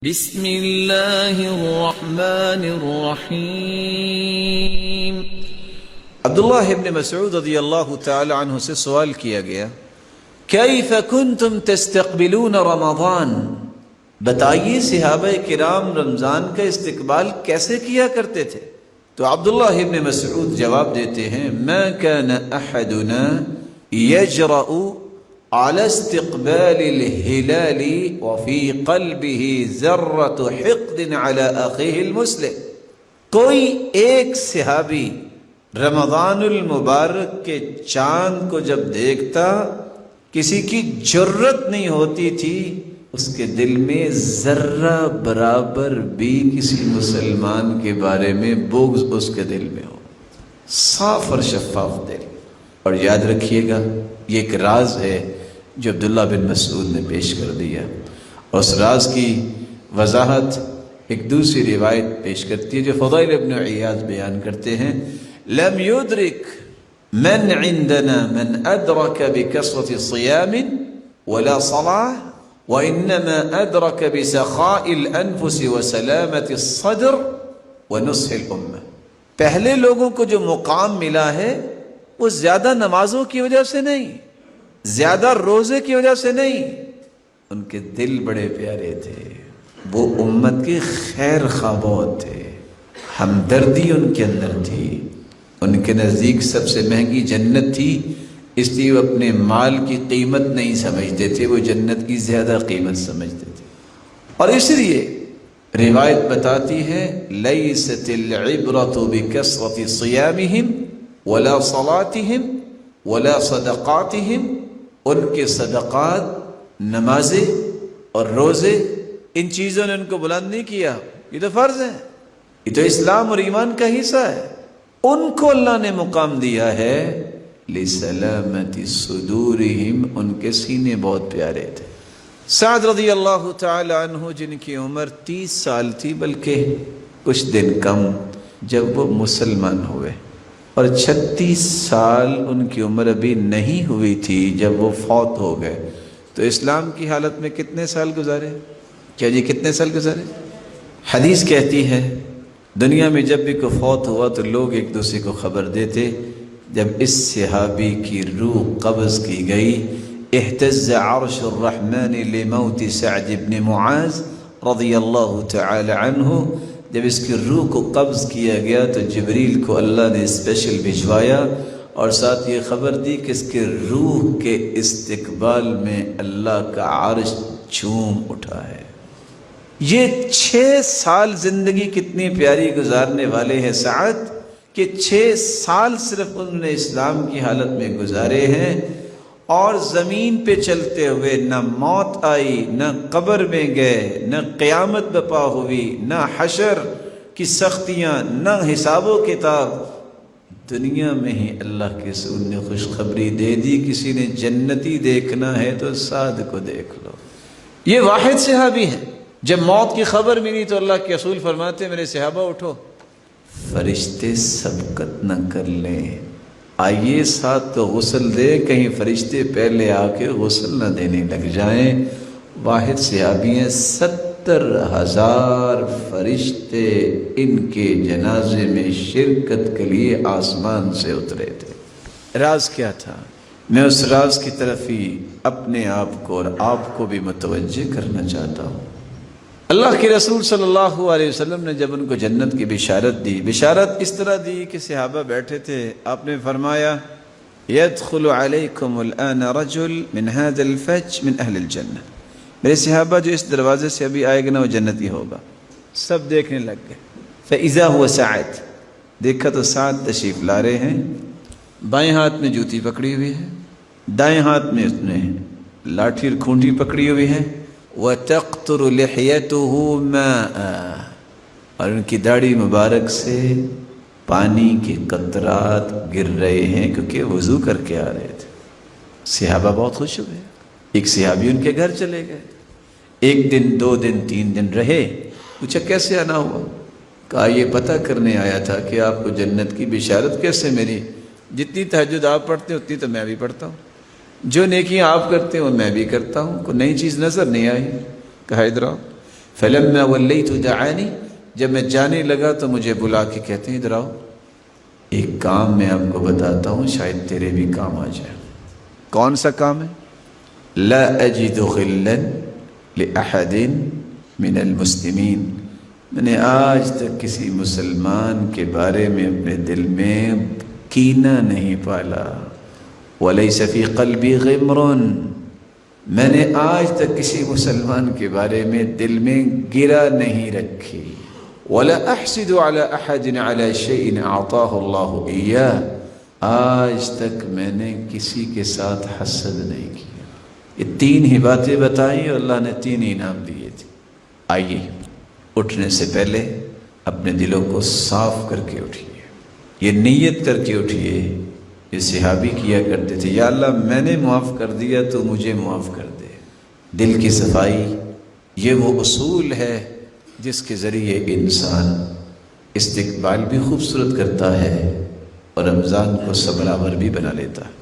بسم اللہ الرحمن الرحیم۔ عبداللہ ابن مسعود رضی اللہ تعالی عنہ سے سوال کیا گیا، کیف کنتم تستقبلون رمضان؟ بتائیے صحابہ کرام رمضان کا استقبال کیسے کیا کرتے تھے؟ تو عبداللہ ابن مسعود جواب دیتے ہیں، ما كان احدنا یجرأ على استقبال الهلال وفي قلبه ذرة حقد على أخيه المسلم۔ کوئی ایک صحابی رمضان المبارک کے چاند کو جب دیکھتا کسی کی جرت نہیں ہوتی تھی اس کے دل میں ذرہ برابر بھی کسی مسلمان کے بارے میں بغض اس کے دل میں ہو، صاف اور شفاف دل۔ اور یاد رکھیے گا یہ ایک راز ہے جو عبداللہ بن مسعود نے پیش کر دیا، اور اس راز کی وضاحت ایک دوسری روایت پیش کرتی ہے جو فضیل ابن عیاض بیان کرتے ہیں، لم يدرك من عندنا من أدرك بكثرة صيام ولا صلاة وإنما أدرك بسخاء الأنفس وسلامة الصدر ونصح الأمة۔ پہلے لوگوں کو جو مقام ملا ہے وہ زیادہ نمازوں کی وجہ سے نہیں، زیادہ روزے کی وجہ سے نہیں، ان کے دل بڑے پیارے تھے، وہ امت کے خیر خواہ بہت تھے، ہمدردی ان کے اندر تھی، ان کے نزدیک سب سے مہنگی جنت تھی، اس لیے وہ اپنے مال کی قیمت نہیں سمجھتے تھے، وہ جنت کی زیادہ قیمت سمجھتے تھے۔ اور اس لیے روایت بتاتی ہے، لیست العبرۃ بکثرۃ صیامہم ولا صلاتہم ولا صدقاتہم، ان کے صدقات، نمازیں اور روزے، ان چیزوں نے ان کو بلند نہیں کیا، یہ تو فرض ہے، یہ تو اسلام اور ایمان کا حصہ ہے، ان کو اللہ نے مقام دیا ہے لسلامت صدورہم، ان کے سینے بہت پیارے تھے۔ سعد رضی اللہ تعالی عنہ جن کی عمر 30 سال تھی بلکہ کچھ دن کم جب وہ مسلمان ہوئے، اور 36 سال ان کی عمر ابھی نہیں ہوئی تھی جب وہ فوت ہو گئے، تو اسلام کی حالت میں کتنے سال گزارے؟ کیا جی کتنے سال گزارے؟ حدیث کہتی ہے دنیا میں جب بھی کوئی فوت ہوا تو لوگ ایک دوسرے کو خبر دیتے، جب اس صحابی کی روح قبض کی گئی، اہتز عرش الرحمن لموت سعد بن معاذ رضی اللہ تعالی عنہ، جب اس کی روح کو قبض کیا گیا تو جبریل کو اللہ نے اسپیشل بھجوایا اور ساتھ یہ خبر دی کہ اس کے روح کے استقبال میں اللہ کا عرش جھوم اٹھا ہے۔ یہ 6 سال زندگی کتنی پیاری گزارنے والے ہیں سعد، کہ 6 سال صرف انہوں نے اسلام کی حالت میں گزارے ہیں، اور زمین پہ چلتے ہوئے نہ موت آئی، نہ قبر میں گئے، نہ قیامت بپا ہوئی، نہ حشر کی سختیاں، نہ حساب و کتاب، دنیا میں ہی اللہ کے رسول نے خوشخبری دے دی، کسی نے جنتی دیکھنا ہے تو سعد کو دیکھ لو۔ یہ واحد صحابی ہیں، جب موت کی خبر ملی تو اللہ کے رسول فرماتے میرے صحابہ اٹھو، فرشتے سبقت نہ کر لیں، آئیے ساتھ تو غسل دے، کہیں فرشتے پہلے آ کے غسل نہ دینے لگ جائیں۔ واحد صحابی ہیں، 70,000 فرشتے ان کے جنازے میں شرکت کے لیے آسمان سے اترے تھے۔ راز کیا تھا؟ میں اس راز کی طرف ہی اپنے آپ کو اور آپ کو بھی متوجہ کرنا چاہتا ہوں۔ اللہ کے رسول صلی اللہ علیہ وسلم نے جب ان کو جنت کی بشارت دی، بشارت اس طرح دی کہ صحابہ بیٹھے تھے، آپ نے فرمایا يدخل عليكم الآن رجل من هذا الفج من اہل الجنہ، میرے صحابہ جو اس دروازے سے ابھی آئے گا نا وہ جنتی ہوگا۔ سب دیکھنے لگ گئے، فإذا هو سعد، دیکھا تو سعد تشریف لا رہے ہیں، بائیں ہاتھ میں جوتی پکڑی ہوئی ہے، دائیں ہاتھ میں اس نے لاٹھی اور کھونٹی پکڑی ہوئی ہے، وَتَقْطُرُ لِحْيَتُهُ مَاءً، اور ان کی داڑھی مبارک سے پانی کے قطرات گر رہے ہیں کیونکہ وضو کر کے آ رہے تھے۔ صحابہ بہت خوش ہوئے، ایک صحابی ان کے گھر چلے گئے، 1 دن 2 دن 3 دن رہے، پوچھا کیسے آنا ہوا؟ کہا یہ پتہ کرنے آیا تھا کہ آپ کو جنت کی بشارت کیسے ملی، جتنی تہجد آپ پڑھتے ہیں اتنی تو میں بھی پڑھتا ہوں، جو نیکیاں آپ کرتے ہیں وہ میں بھی کرتا ہوں، کوئی نئی چیز نظر نہیں آئی۔ کہا ادھر آؤ، فلما ولیت دعانی، جب میں جانے لگا تو مجھے بلا کے کہتے ہیں ادھر آؤ، ایک کام میں آپ کو بتاتا ہوں شاید تیرے بھی کام آ جائے۔ کون سا کام ہے؟ لا اجد غلا لأحد من المسلمین، میں نے آج تک کسی مسلمان کے بارے میں اپنے دل میں کینہ نہیں پالا۔ ولیس فی قلبی غمر، میں نے آج تک کسی مسلمان کے بارے میں دل میں گرہ نہیں رکھی۔ ولا احسد علی احد علی شیء اعطاہ اللہ ایاہ، آج تک میں نے کسی کے ساتھ حسد نہیں کیا۔ یہ تین ہی باتیں بتائیں اور اللہ نے تین ہی انعام دیے تھے۔ آئیے اٹھنے سے پہلے اپنے دلوں کو صاف کر کے اٹھیے، یہ نیت کر کے اٹھیے۔ یہ صحابی کیا کرتے تھے، یا اللہ میں نے معاف کر دیا تو مجھے معاف کر دے۔ دل کی صفائی یہ وہ اصول ہے جس کے ذریعے انسان استقبال بھی خوبصورت کرتا ہے اور رمضان کو صبر آور بھی بنا لیتا ہے۔